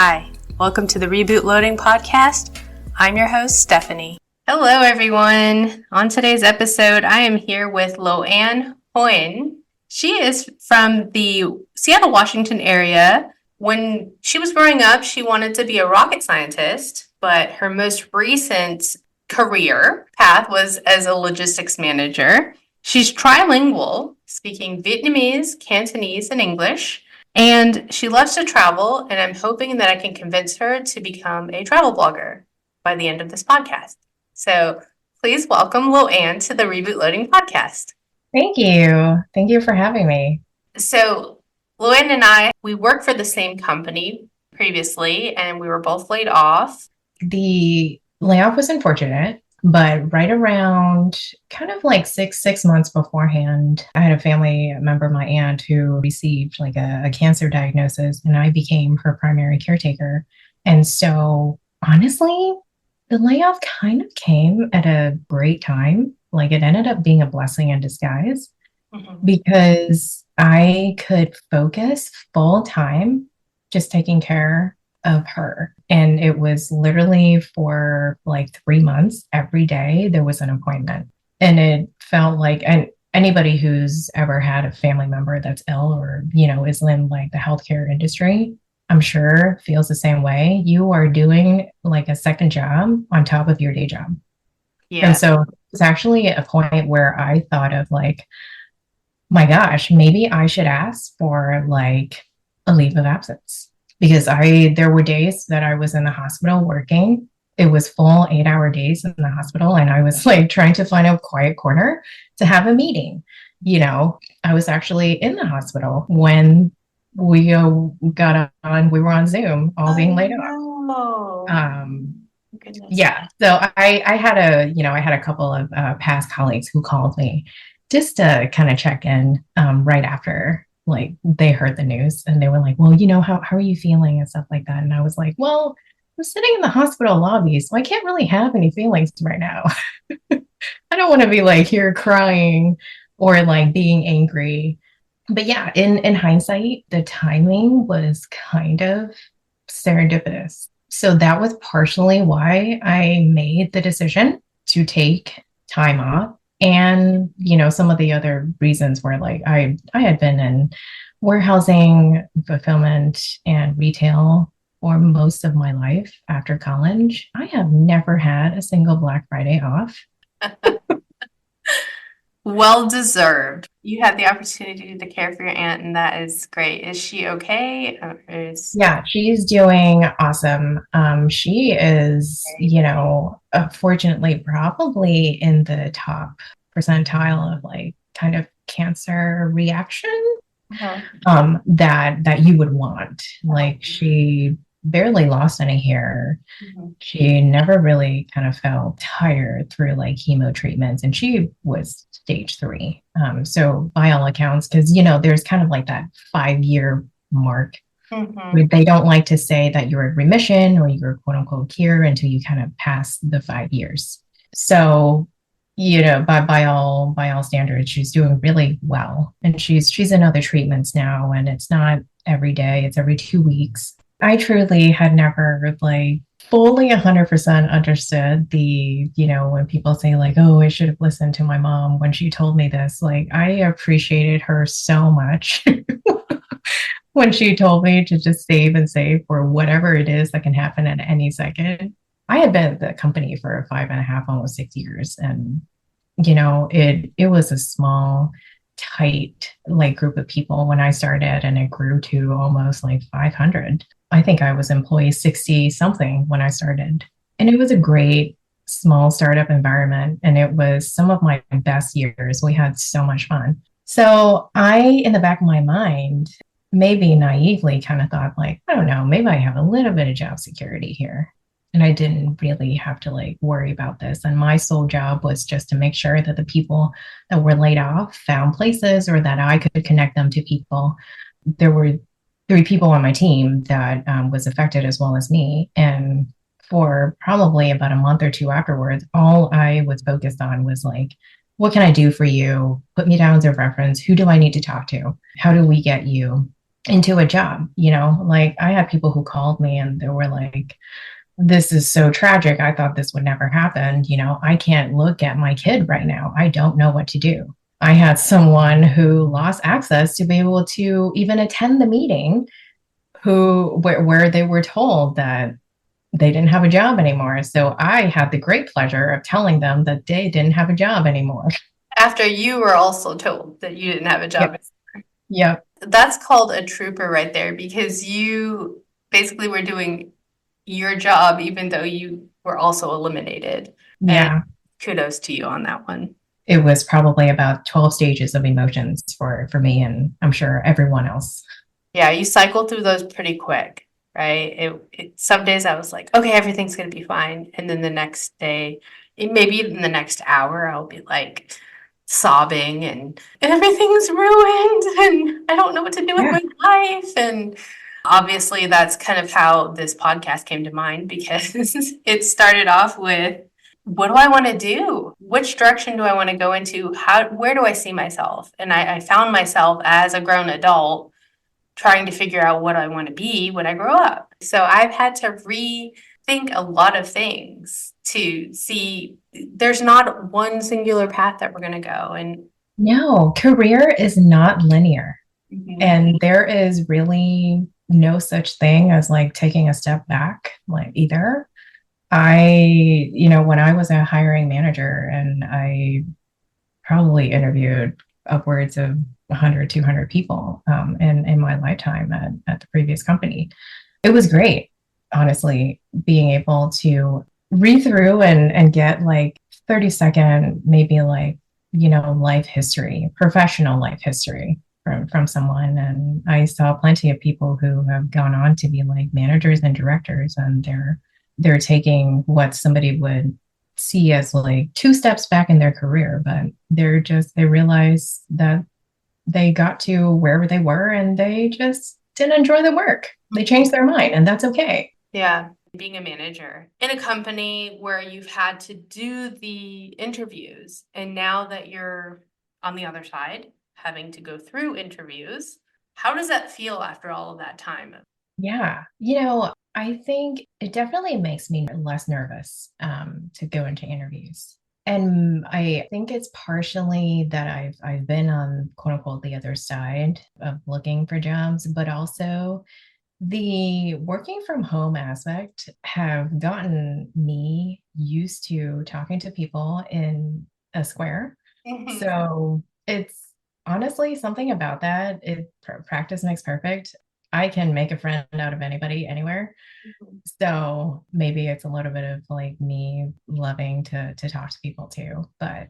Hi, welcome to the Reboot Loading Podcast. I'm your host, Stephanie. Hello, everyone. On today's episode, I am here with Loan Huynh. She is from the Seattle, Washington area. When she was growing up, she wanted to be a rocket scientist, but her most recent career path was as a logistics manager. She's trilingual, speaking Vietnamese, Cantonese, and English. And she loves to travel, and I'm hoping that I can convince her to become a travel blogger by the end of this podcast. So please welcome Loan to the Reboot Loading Podcast. Thank you. Thank you for having me. So Loan and I, we worked for the same company previously, and we were both laid off. The layoff was unfortunate, but right around kind of like six months beforehand, I had a family member, my aunt, who received like a cancer diagnosis, and I became her primary caretaker. And so honestly, the layoff kind of came at a great time. Like it ended up being a blessing in disguise because I could focus full time just taking care of her. And it was literally for like 3 months, every day there was an appointment. And it felt like, and anybody who's ever had a family member that's ill or, is in like the healthcare industry, I'm sure feels the same way. You are doing like a second job on top of your day job. Yeah. And so it's actually a point where I thought of like, my gosh, maybe I should ask for like a leave of absence. Because there were days that I was in the hospital working. It was full 8-hour days in the hospital. And I was like trying to find a quiet corner to have a meeting. I was actually in the hospital when we got on, we were on Zoom, all being laid off. Yeah. So I had a couple of past colleagues who called me just to kind of check in right after like they heard the news, and they were like, well, how are you feeling and stuff like that. And I was like, well, I'm sitting in the hospital lobby, so I can't really have any feelings right now. I don't want to be like here crying or like being angry. But yeah, in hindsight, the timing was kind of serendipitous. So that was partially why I made the decision to take time off. And, some of the other reasons were like, I had been in warehousing, fulfillment, and retail for most of my life after college. I have never had a single Black Friday off. Well deserved. You had the opportunity to care for your aunt, and that is great. Is she okay? Yeah, she's doing awesome. She is, fortunately, probably in the top percentile of like kind of cancer reaction that you would want. Like she barely lost any hair. She never really kind of felt tired through like chemo treatments, and she was stage 3. So by all accounts, because there's kind of like that 5-year mark. They don't like to say that you're in remission or you're quote unquote cure until you kind of pass the 5 years. So, by all standards, she's doing really well, and she's in other treatments now, and it's not every day; it's every 2 weeks. I truly had never like fully 100% understood the, when people say like, oh, I should have listened to my mom when she told me this. Like, I appreciated her so much when she told me to just save and save for whatever it is that can happen at any second. I had been at the company for 5.5, almost 6 years. And, it was a small, tight like group of people when I started, and it grew to almost like 500. I think I was employee 60 something when I started. And it was a great small startup environment. And it was some of my best years. We had so much fun. So I, in the back of my mind, maybe naively kind of thought like, I don't know, maybe I have a little bit of job security here. And I didn't really have to like worry about this. And my sole job was just to make sure that the people that were laid off found places, or that I could connect them to people. There were 3 people on my team that was affected as well as me. And for probably about a month or 2 afterwards, all I was focused on was like, what can I do for you? Put me down as a reference. Who do I need to talk to? How do we get you into a job. Like I had people who called me and they were like, this is so tragic. I thought this would never happen. I can't look at my kid right now. I don't know what to do. I had someone who lost access to be able to even attend the meeting where they were told that they didn't have a job anymore. So I had the great pleasure of telling them that they didn't have a job anymore. After you were also told that you didn't have a job. Yep. Yep. That's called a trooper right there because you basically were doing your job even though you were also eliminated. And Yeah. kudos to you on that one. It was probably about 12 stages of emotions for me and I'm sure everyone else. Yeah, you cycle through those pretty quick, right? Some days I was like, okay, everything's gonna be fine. And then the next day, maybe in the next hour, I'll be like sobbing and everything's ruined and I don't know what to do with Yeah. my life. And obviously that's kind of how this podcast came to mind because it started off with what do I want to do? Which direction do I want to go into? Where do I see myself? And I found myself as a grown adult trying to figure out what I want to be when I grow up. So I've had to rethink a lot of things to see there's not one singular path that we're going to go. And No, career is not linear. mhm. And there is really no such thing as like taking a step back, like either. When I was a hiring manager and I probably interviewed upwards of 100, 200 people in my lifetime at the previous company. It was great, honestly, being able to read through and get like 30-second, maybe like, life history, professional life history from someone. And I saw plenty of people who have gone on to be like managers and directors, and they're taking what somebody would see as like two steps back in their career, but they realize that they got to wherever they were and they just didn't enjoy the work. They changed their mind, and that's okay. Yeah, being a manager in a company where you've had to do the interviews, and now that you're on the other side, having to go through interviews, how does that feel after all of that time? Yeah. I think it definitely makes me less nervous to go into interviews. And I think it's partially that I've been on quote unquote the other side of looking for jobs, but also the working from home aspect have gotten me used to talking to people in a square. Mhm. So it's honestly something about that. Practice makes perfect. I can make a friend out of anybody anywhere. Mhm. So maybe it's a little bit of like me loving to talk to people too, but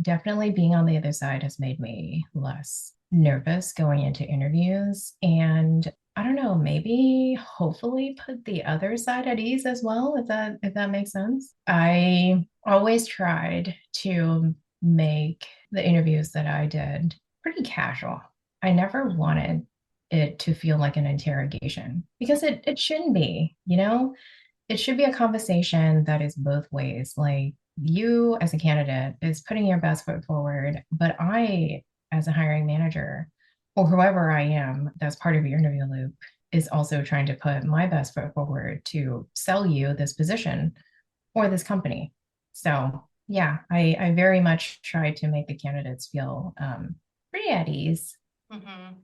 definitely being on the other side has made me less nervous going into interviews. And I don't know, maybe hopefully put the other side at ease as well, if that makes sense. I always tried to make the interviews that I did pretty casual. I never wanted it to feel like an interrogation because it shouldn't be. It should be a conversation that is both ways. Like you as a candidate is putting your best foot forward, but I, as a hiring manager, or whoever I am that's part of your interview loop, is also trying to put my best foot forward to sell you this position or this company. So yeah, I very much try to make the candidates feel pretty at ease. Mhm.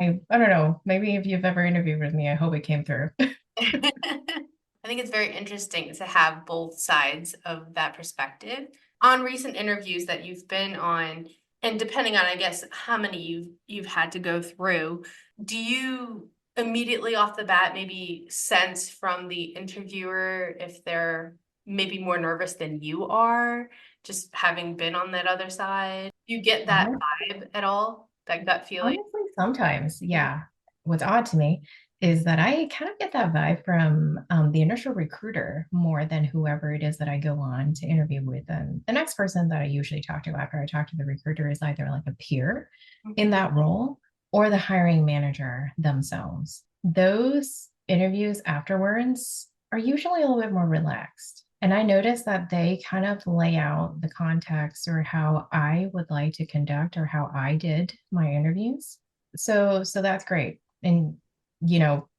I don't know. Maybe if you've ever interviewed with me, I hope it came through. I think it's very interesting to have both sides of that perspective. On recent interviews that you've been on, and depending on, I guess, how many you've had to go through, do you immediately off the bat maybe sense from the interviewer if they're maybe more nervous than you are, just having been on that other side? Do you get that vibe at all? That gut feeling? Honestly, sometimes, yeah. What's odd to me is that I kind of get that vibe from the initial recruiter more than whoever it is that I go on to interview with. And the next person that I usually talk to after I talk to the recruiter is either like a peer in Mhm. that role or the hiring manager themselves. Those interviews afterwards are usually a little bit more relaxed. And I notice that they kind of lay out the context or how I would like to conduct or how I did my interviews. So that's great. And,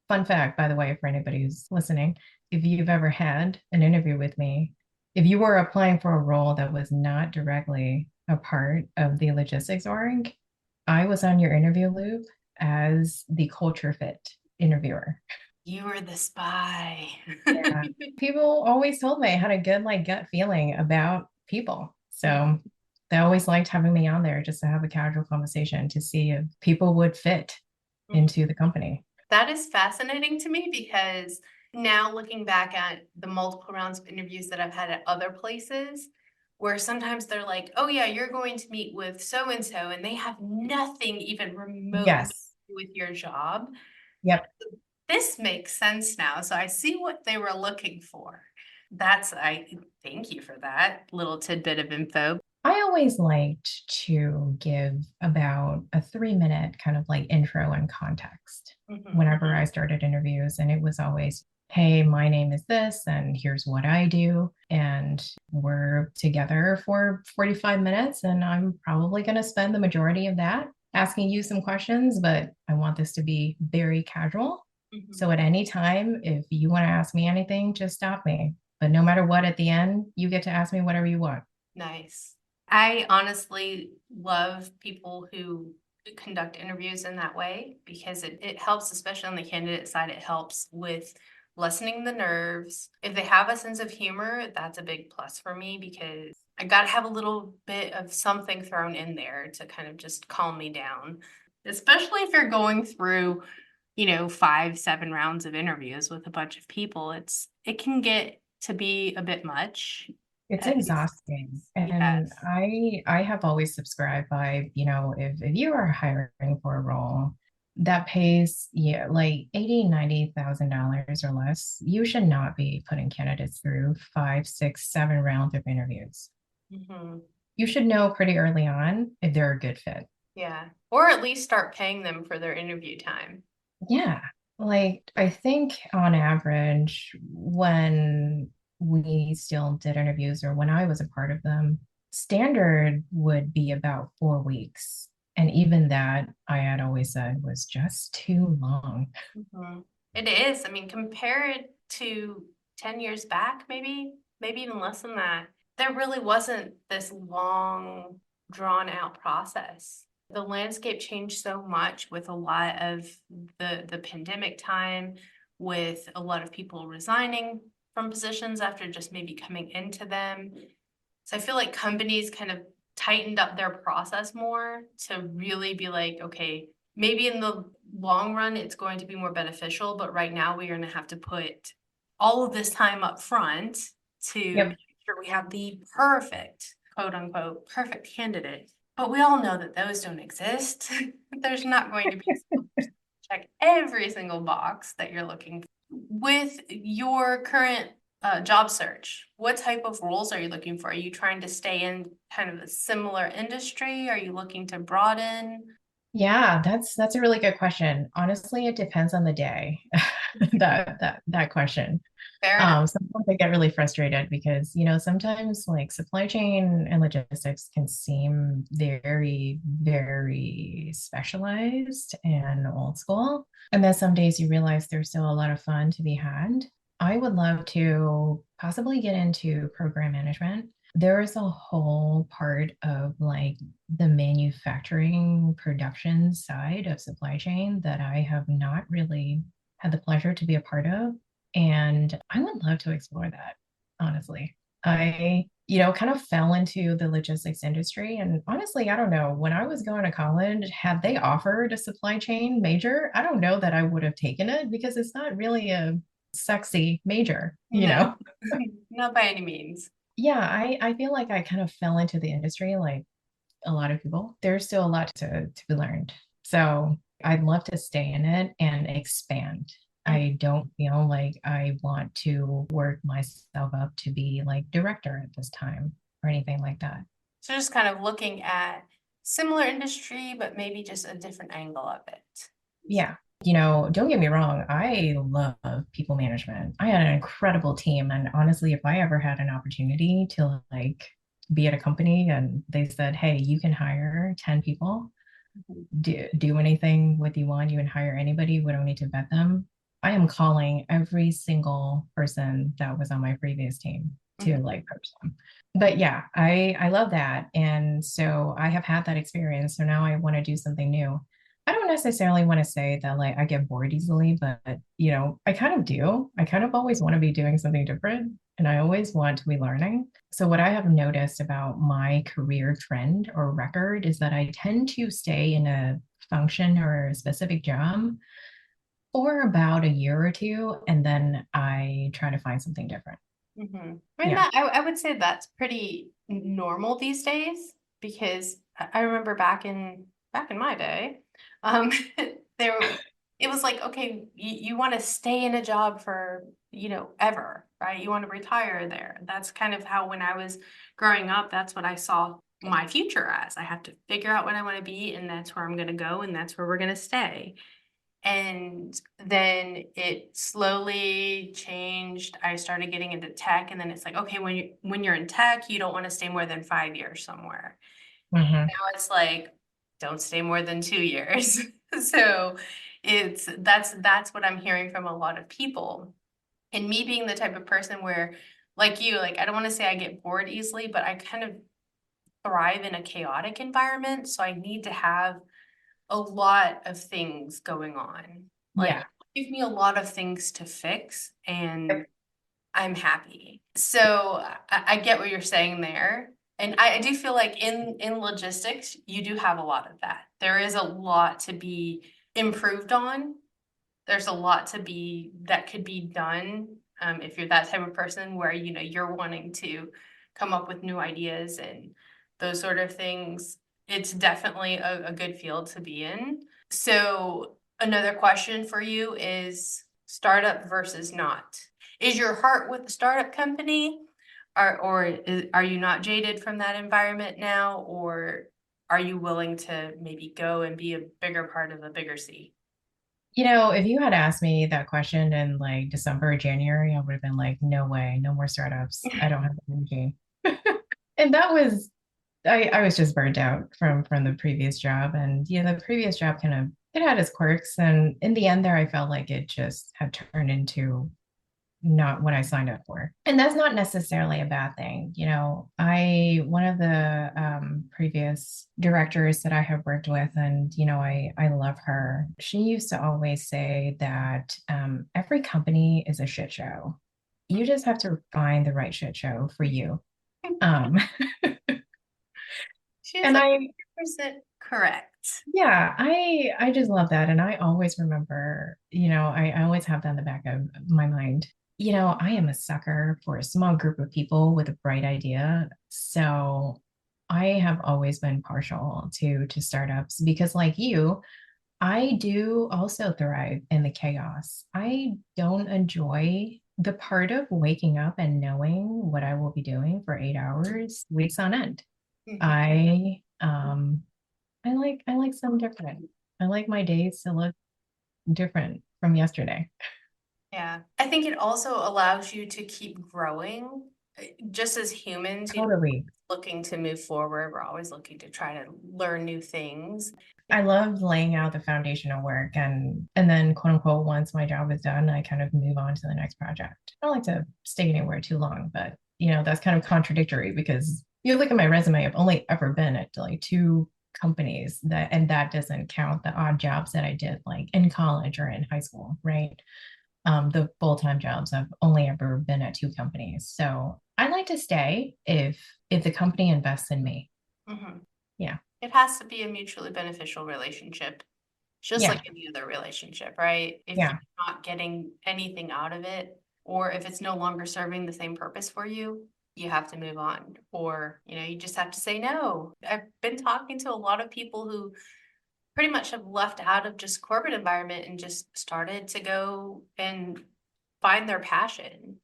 fun fact, by the way, for anybody who's listening, if you've ever had an interview with me, if you were applying for a role that was not directly a part of the logistics org, I was on your interview loop as the culture fit interviewer. You were the spy. Yeah. People always told me I had a good like gut feeling about people. So they always liked having me on there just to have a casual conversation to see if people would fit into the company. That is fascinating to me because now looking back at the multiple rounds of interviews that I've had at other places, where sometimes they're like, oh, yeah, you're going to meet with so and so, and they have nothing even remotely to Yes. do with your job. Yep. This makes sense now. So I see what they were looking for. I thank you for that little tidbit of info. I always liked to give about a 3 minute kind of like intro and context whenever I started interviews. And it was always, hey, my name is this, and here's what I do. And we're together for 45 minutes, and I'm probably going to spend the majority of that asking you some questions, but I want this to be very casual. So at any time, if you want to ask me anything, just stop me. But no matter what, at the end, you get to ask me whatever you want. Nice. I honestly love people who conduct interviews in that way because it helps, especially on the candidate side, it helps with lessening the nerves. If they have a sense of humor, that's a big plus for me because I got to have a little bit of something thrown in there to kind of just calm me down, especially if you're going through, 5, 7 rounds of interviews with a bunch of people. It can get to be a bit much. It's exhausting. And Yes. I have always subscribed by, if you are hiring for a role that pays yeah, like 80, $90,000 or less, you should not be putting candidates through 5, 6, 7 rounds of interviews. Mhm. You should know pretty early on if they're a good fit. Yeah. Or at least start paying them for their interview time. Yeah. Like I think on average, when we still did interviews or when I was a part of them, standard would be about 4 weeks. And even that, I had always said was just too long. Mhm. It is. I mean, compare it to 10 years back, maybe even less than that. There really wasn't this long, drawn out process. The landscape changed so much with a lot of the pandemic time, with a lot of people resigning from positions after just maybe coming into them. So I feel like companies kind of tightened up their process more to really be like, okay, maybe in the long run it's going to be more beneficial, but right now we're going to have to put all of this time up front to Yep. make sure we have the perfect, quote unquote, perfect candidate. But we all know that those don't exist. There's not going to be check every single box that you're looking for. With your current job search, what type of roles are you looking for? Are you trying to stay in kind of a similar industry? Are you looking to broaden? Yeah, that's a really good question. Honestly, it depends on the day. That question. Fair enough. Sometimes I get really frustrated because, sometimes like supply chain and logistics can seem very, very specialized and old school. And then some days you realize there's still a lot of fun to be had. I would love to possibly get into program management. There is a whole part of like the manufacturing production side of supply chain that I have not really had the pleasure to be a part of. And I would love to explore that, honestly. I, kind of fell into the logistics industry. And honestly, I don't know. When I was going to college, had they offered a supply chain major, I don't know that I would have taken it because it's not really a sexy major, No, not by any means. Yeah, I feel like I kind of fell into the industry like a lot of people. There's still a lot to be learned. So I'd love to stay in it and expand. I don't feel like I want to work myself up to be like director at this time or anything like that. So just kind of looking at similar industry, but maybe just a different angle of it. Yeah. Don't get me wrong, I love people management. I had an incredible team. And honestly, if I ever had an opportunity to like be at a company and they said, hey, you can hire 10 people, do anything with you want. You can hire anybody. We don't need to vet them. I am calling every single person that was on my previous team to Mhm. like coach them. But yeah, I love that. And so I have had that experience. So now I want to do something new. I don't necessarily want to say that like I get bored easily, but I kind of do. I kind of always want to be doing something different and I always want to be learning. So what I have noticed about my career trend or record is that I tend to stay in a function or a specific job for about a year or two, and then I try to find something different. I mean, Yeah. I would say that's pretty normal these days because I remember back in my day, um, there it was like, okay, you want to stay in a job for, ever, right? You want to retire there. That's kind of how when I was growing up, that's what I saw my future as. I have to figure out what I want to be, and that's where I'm going to go, and that's where we're going to stay. And then it slowly changed. I started getting into tech, and then it's like, okay, when you're in tech, you don't want to stay more than 5 years somewhere. Hmm. Now it's like, don't stay more than 2 years. So that's what I'm hearing from a lot of people. And me being the type of person where, like you, like I don't want to say I get bored easily, but I kind of thrive in a chaotic environment. So I need to have a lot of things going on. Like, Yeah. give me a lot of things to fix, and I'm happy. So I get what you're saying there. And I do feel like in logistics, you do have a lot of that. There is a lot to be improved on. There's a lot to be that could be done if you're that type of person where you're wanting to come up with new ideas and those sort of things. It's definitely a good field to be in. So another question for you is startup versus not. Is your heart with the startup company, are you not jaded from that environment now, or are you willing to maybe go and be a bigger part of a bigger C? If you had asked me that question in like December or January, I would have been like, no way, no more startups. I don't have the energy. And that was I was just burnt out from the previous job. And the previous job kind of it had its quirks. And in the end there, I felt like it just had turned into not what I signed up for. And that's not necessarily a bad thing. One of the previous directors that I have worked with, and, I love her. She used to always say that every company is a shit show. You just have to find the right shit show for you. Um, She's and a I, 100% correct. yeah, I just love that. And I always remember, I always have that in the back of my mind. I am a sucker for a small group of people with a bright idea. So I have always been partial to startups because like you, I do also thrive in the chaos. I don't enjoy the part of waking up and knowing what I will be doing for 8 hours, weeks on end. Mhm. I like some different. I like my days to look different from yesterday. Yeah. I think it also allows you to keep growing. Just as humans, Totally. looking to move forward, we're always looking to try to learn new things. I love laying out the foundational work and then quote unquote once my job is done, I kind of move on to the next project. I don't like to stay anywhere too long, but that's kind of contradictory because you look at my resume, I've only ever been at like two companies and that doesn't count the odd jobs that I did like in college or in high school, right? The full-time jobs, I've only ever been at two companies. So I like to stay if the company invests in me. Mhm. Yeah. It has to be a mutually beneficial relationship, just Yeah. like any other relationship, right? If Yeah. you're not getting anything out of it, or if it's no longer serving the same purpose for you, you have to move on, or you just have to say no. I've been talking to a lot of people who pretty much have left out of just corporate environment and just started to go and find their passion.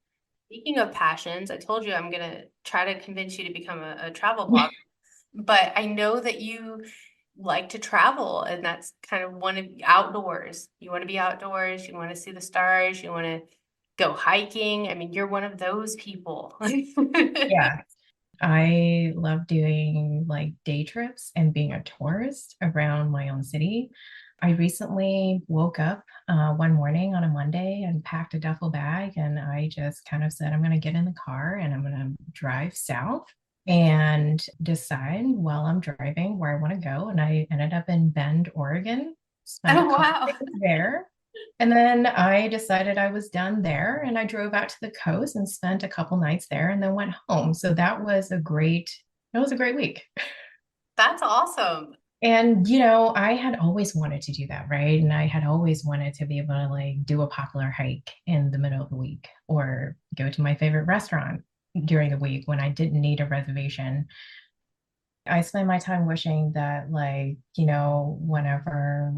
Speaking of passions, I told you I'm gonna try to convince you to become a travel blogger, but I know that you like to travel, and that's kind of one of outdoors. You want to be outdoors, you want to see the stars, you want to go hiking. I mean, you're one of those people. Yeah. I love doing like day trips and being a tourist around my own city. I recently woke up one morning on a Monday and packed a duffel bag, and I just kind of said, I'm going to get in the car and I'm going to drive south and decide while I'm driving where I want to go. And I ended up in Bend, Oregon, spent a Oh, couple wow. days there. And then I decided I was done there and I drove out to the coast and spent a couple nights there and then went home. So it was a great week. That's awesome. And, I had always wanted to do that, right? And I had always wanted to be able to like do a popular hike in the middle of the week or go to my favorite restaurant during the week when I didn't need a reservation. I spend my time wishing that, like, whenever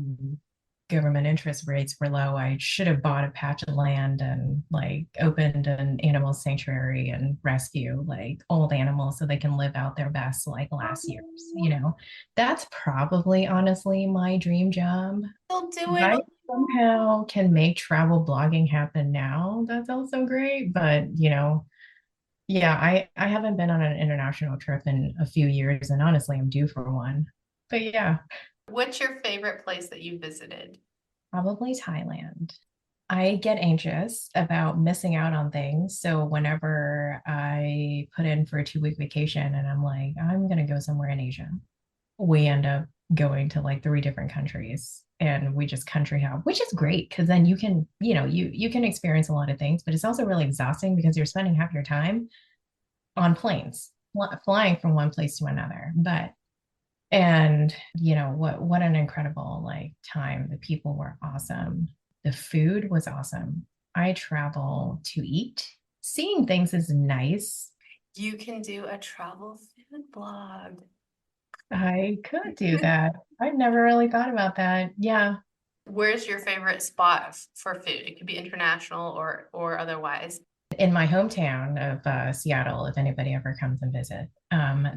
government interest rates were low, I should have bought a patch of land and like opened an animal sanctuary and rescue like old animals so they can live out their best like last years. That's probably honestly my dream job. They'll do If it. I somehow can make travel blogging happen now, that's also great. But yeah, I haven't been on an international trip in a few years, and honestly, I'm due for one. But yeah, What's your favorite place that you visited? probably Thailand. I get anxious about missing out on things. So whenever I put in for a 2 week vacation and I'm like, I'm gonna go somewhere in Asia, we end up going to like three different countries and we just country hop, which is great because then you can, you can experience a lot of things, but it's also really exhausting because you're spending half your time on planes, flying from one place to another. And what an incredible like time. The people were awesome. The food was awesome. I travel to eat. Seeing things is nice. You can do a travel food blog. I could do that. I've never really thought about that. Yeah. Where's your favorite spot for food? It could be international or otherwise. In my hometown of Seattle, if anybody ever comes and visit,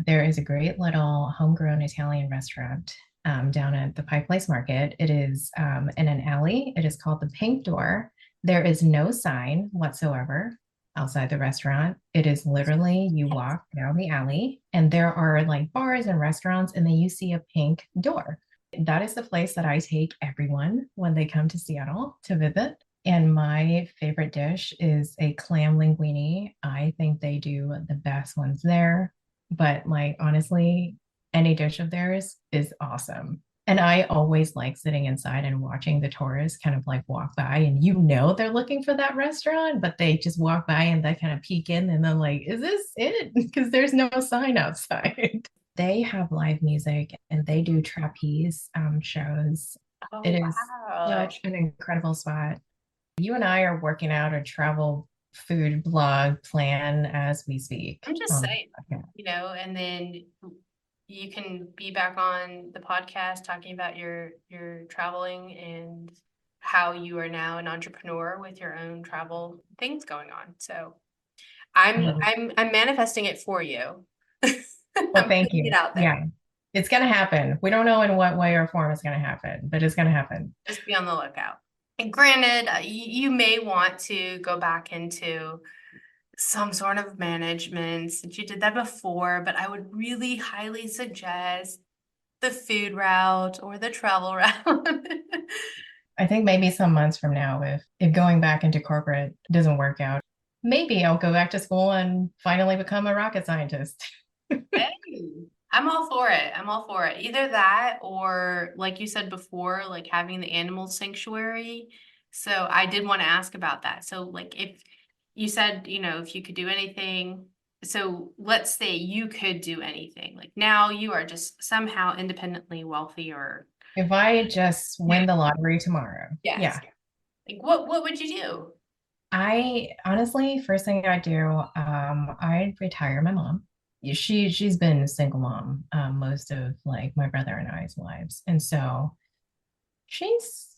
there is a great little homegrown Italian restaurant down at the Pike Place Market. It is in an alley. It is called the Pink Door. There is no sign whatsoever outside the restaurant. It is literally you walk down the alley, and there are like bars and restaurants, and then you see a pink door. That is the place that I take everyone when they come to Seattle to visit. And my favorite dish is a clam linguine. I think they do the best ones there. But like honestly, any dish of theirs is awesome. And I always like sitting inside and watching the tourists kind of like walk by and they're looking for that restaurant, but they just walk by and they kind of peek in and then like, is this it? Because there's no sign outside. They have live music and they do trapeze shows. Oh, It is wow. such an incredible spot. You and I are working out a travel food blog plan as we speak I'm just on the saying, podcast. and then you can be back on the podcast talking about your traveling and how you are now an entrepreneur with your own travel things going on. So I'm manifesting it for you. Well, I'm thank putting it you. out there. Yeah, it's going to happen. We don't know in what way or form it's going to happen, but it's going to happen. Just be on the lookout. And granted, you may want to go back into some sort of management since you did that before, but I would really highly suggest the food route or the travel route. I think maybe some months from now, if going back into corporate doesn't work out, maybe I'll go back to school and finally become a rocket scientist. Hey, I'm all for it. I'm all for it. Either that or, like you said before, like having the animal sanctuary. So I did want to ask about that. So, like, if you said, if you could do anything, so let's say you could do anything. Like now you are just somehow independently wealthy or If I just win the lottery tomorrow, yes. yeah, Like what would you do? I honestly, first thing I do, I'd retire my mom. She's been a single mom most of like my brother and I's lives, and so she's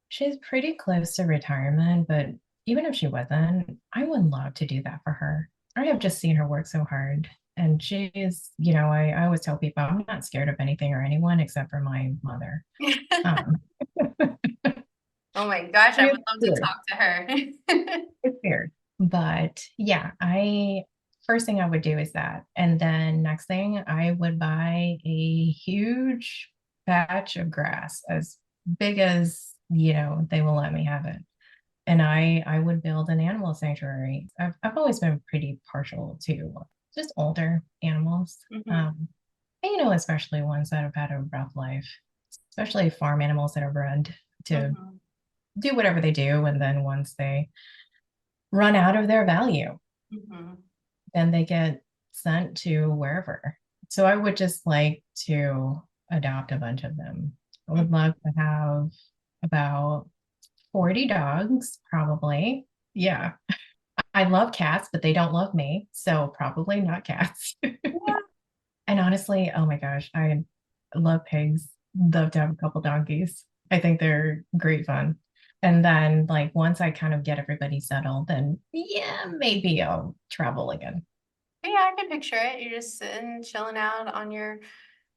she's pretty close to retirement. But even if she wasn't, I would love to do that for her. I have just seen her work so hard, and I always tell people I'm not scared of anything or anyone except for my mother. Um, Oh my gosh, I would it's love to weird. talk to her. It's weird. But yeah, I first thing I would do is that. And then next thing, I would buy a huge patch of grass as big as, they will let me have it. And I would build an animal sanctuary. I've always been pretty partial to just older animals. Mm-hmm. And, especially ones that have had a rough life, especially farm animals that are bred to Mm-hmm. do whatever they do. And then once they run out of their value, Mm-hmm. then they get sent to wherever. So I would just like to adopt a bunch of them. I would love to have about 40 dogs, probably. Yeah. I love cats, but they don't love me. So probably not cats. Yeah. And honestly, oh my gosh, I love pigs. Love to have a couple donkeys. I think they're great fun. And then, like, once I kind of get everybody settled, then yeah, maybe I'll travel again. Yeah, I can picture it. You're just sitting, chilling out on your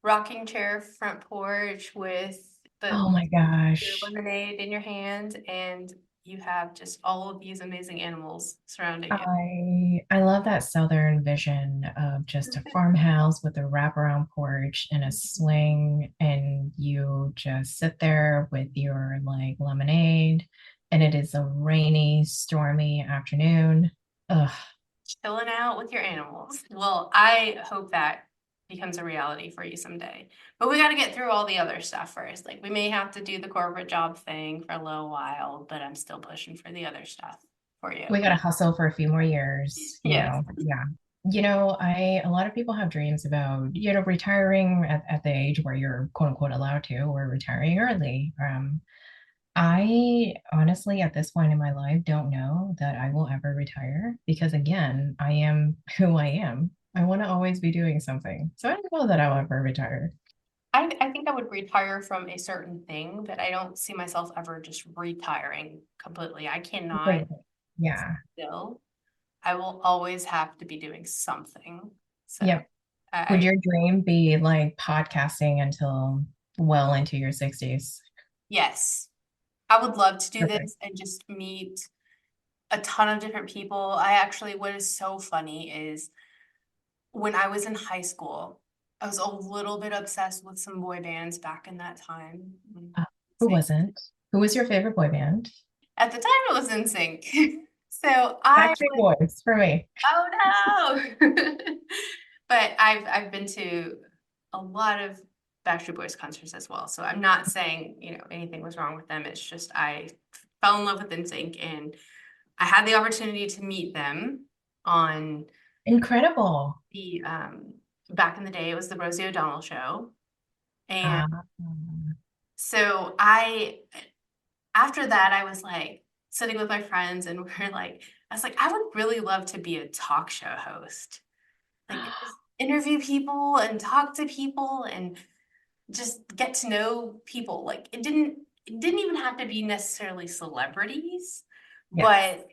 rocking chair front porch with Oh the my your gosh. lemonade in your hand, and you have just all of these amazing animals surrounding you. I love that southern vision of just a farmhouse with a wraparound porch and a swing, and you just sit there with your like lemonade, and it is a rainy, stormy afternoon. Ugh, Chilling out with your animals. Well, I hope that becomes a reality for you someday. But we got to get through all the other stuff first. Like we may have to do the corporate job thing for a little while, but I'm still pushing for the other stuff for we you. gotta hustle for a few more years, Yes. Yeah. A lot of people have dreams about, retiring at the age where you're quote unquote allowed to, or retiring early. I honestly, at this point in my life, don't know that I will ever retire because, again, I am who I am. I want to always be doing something. So I don't know that I'll ever retire I think I would retire from a certain thing, but I don't see myself ever just retiring completely. I cannot completely. Yeah. still. I will always have to be doing something. So Yep. Would I your dream be like podcasting until well into your 60s? yes, I would love to do Perfect. this and just meet a ton of different people. I actually, what is so funny is when I was in high school, I was a little bit obsessed with some boy bands back in that time. Uh, who wasn't? Who was your favorite boy band? At the time, it was in sync. So I Backstreet would, Boys for me. oh no. But I've been to a lot of Backstreet Boys concerts as well. So I'm not saying, anything was wrong with them. It's just I fell in love with NSYNC and I had the opportunity to meet them on Incredible. the back in the day, it was the Rosie O'Donnell show. And Uh, so I after that I was like sitting with my friends and we're like, I was like, I would really love to be a talk show host. Like just interview people and talk to people and just get to know people. Like it didn't even have to be necessarily celebrities, yes. but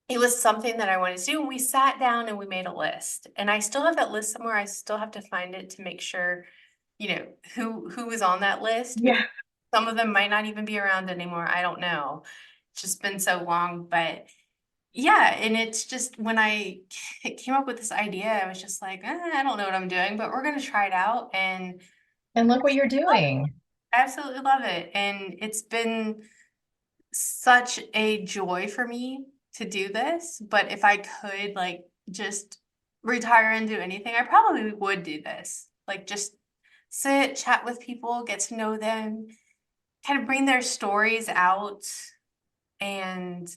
it was something that I wanted to do. And we sat down and we made a list. And I still have that list somewhere. I still have to find it to make sure, who was on that list because Yeah. some of them might not even be around anymore. I don't know. It's just been so long. But yeah, and it's just when I came up with this idea, I was just like, I don't know what I'm doing, but we're gonna try it out. And And look what you're love it. doing. I absolutely love it. And it's been such a joy for me to do this. But if I could like just retire and do anything, I probably would do this. Like just sit, chat with people, get to know them, kind of bring their stories out and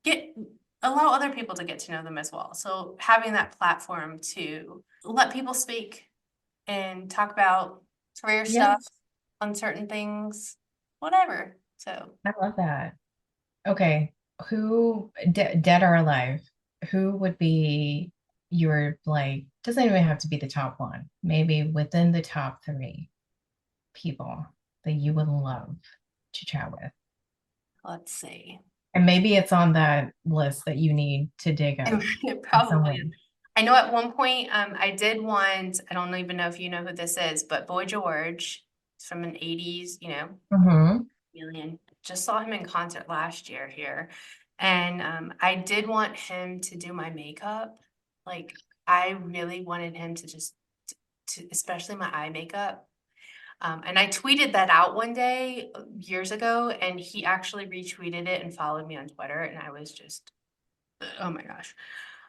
get allow other people to get to know them as well. So having that platform to let people speak and talk about career Yeah, stuff, uncertain things, whatever. So I love that. Okay. Who, dead or alive, who would be your, like, doesn't even have to be the top one, maybe within the top three people that you would love to chat with? let's see. And maybe it's on that list that you need to dig up It in probably some is. way. I know at one point, I did want, I don't even know if you know who this is, but Boy George from an 80s, Hmm. million. Just saw him in concert last year here. And I did want him to do my makeup. Like, I really wanted him to just, especially my eye makeup. And I tweeted that out one day years ago, and he actually retweeted it and followed me on Twitter. And I was just, oh my gosh,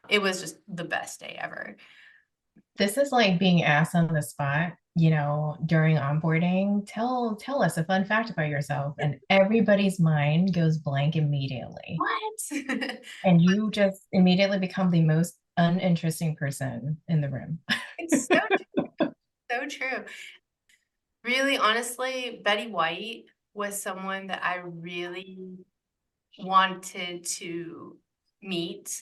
it was just the best day ever. This is like being asked on the spot, during onboarding. Tell us a fun fact about yourself, and everybody's mind goes blank immediately. What? And you just immediately become the most uninteresting person in the room. It's so true. So true. Really, honestly, Betty White was someone that I really wanted to meet.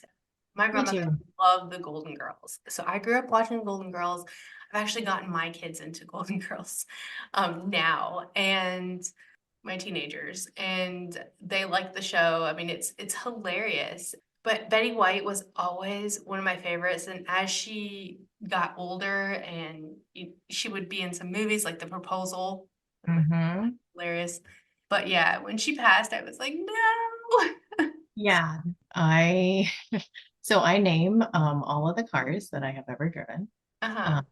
My Me grandmother too. loved the Golden Girls. So I grew up watching Golden Girls. I've actually gotten my kids into Golden Girls now, and my teenagers, and they like the show. I mean, it's hilarious. But Betty White was always one of my favorites. And as she got older and she would be in some movies like The Proposal, Hmm. hilarious. But yeah, when she passed, I was like, no. Yeah. I so I name all of the cars that I have ever driven. Uh-huh. Uh,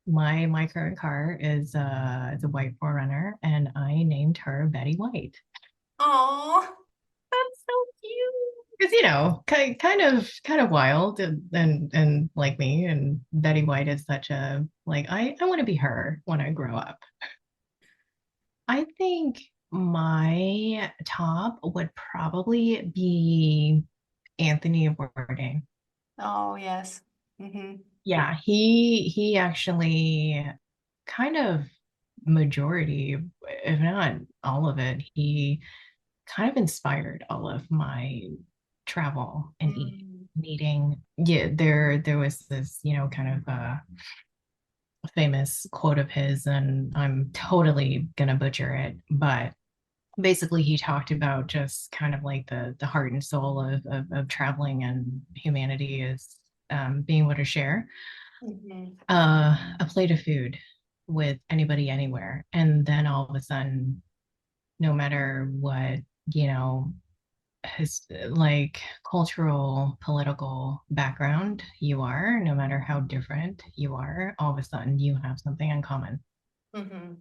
my current car is a white Forerunner, and I named her Betty White. Oh, that's so cute. Because kind of wild and like me, and Betty White is such a like I want to be her when I grow up. I think my top would probably be Anthony Bourdain. Oh, yes. Mm-hmm. Yeah, he actually kind of majority, if not all of it, he kind of inspired all of my travel and Mm. eating. Yeah, there was this, kind of famous quote of his, and I'm totally gonna butcher it, but basically he talked about just kind of like the heart and soul of traveling and humanity is being able to share Mm-hmm. a plate of food with anybody anywhere. And then all of a sudden, no matter what, you know, his like cultural, political background you are, no matter how different you are, all of a sudden you have something in common, Mm-hmm.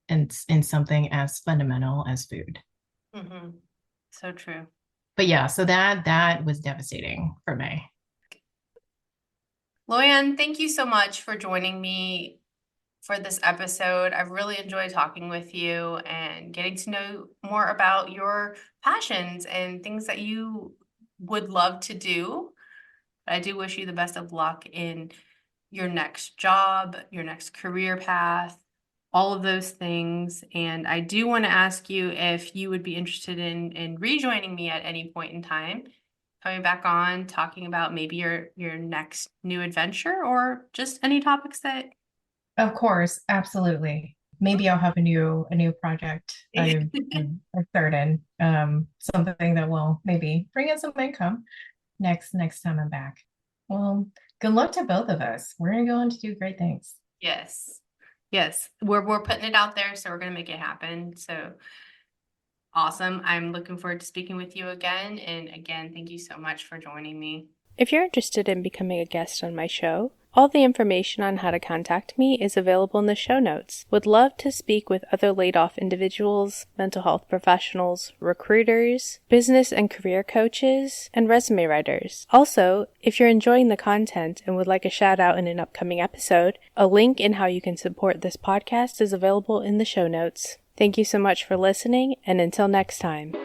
and in something as fundamental as food. Mm-hmm. So true. But yeah, so that was devastating for me. Loyan, thank you so much for joining me for this episode. I've really enjoyed talking with you and getting to know more about your passions and things that you would love to do. But I do wish you the best of luck in your next job, your next career path, all of those things. And I do want to ask you if you would be interested in rejoining me at any point in time, coming back on, talking about maybe your next new adventure or just any topics that Of course, absolutely. Maybe I'll have a new project I've started, something that will maybe bring in some income next time I'm back. Well, good luck to both of us. We're gonna go on to do great things. Yes. Yes. We're putting it out there, so we're gonna make it happen. So awesome. I'm looking forward to speaking with you again. And again, thank you so much for joining me. If you're interested in becoming a guest on my show, all the information on how to contact me is available in the show notes. Would love to speak with other laid off individuals, mental health professionals, recruiters, business and career coaches, and resume writers. Also, if you're enjoying the content and would like a shout out in an upcoming episode, a link in how you can support this podcast is available in the show notes. Thank you so much for listening, and until next time.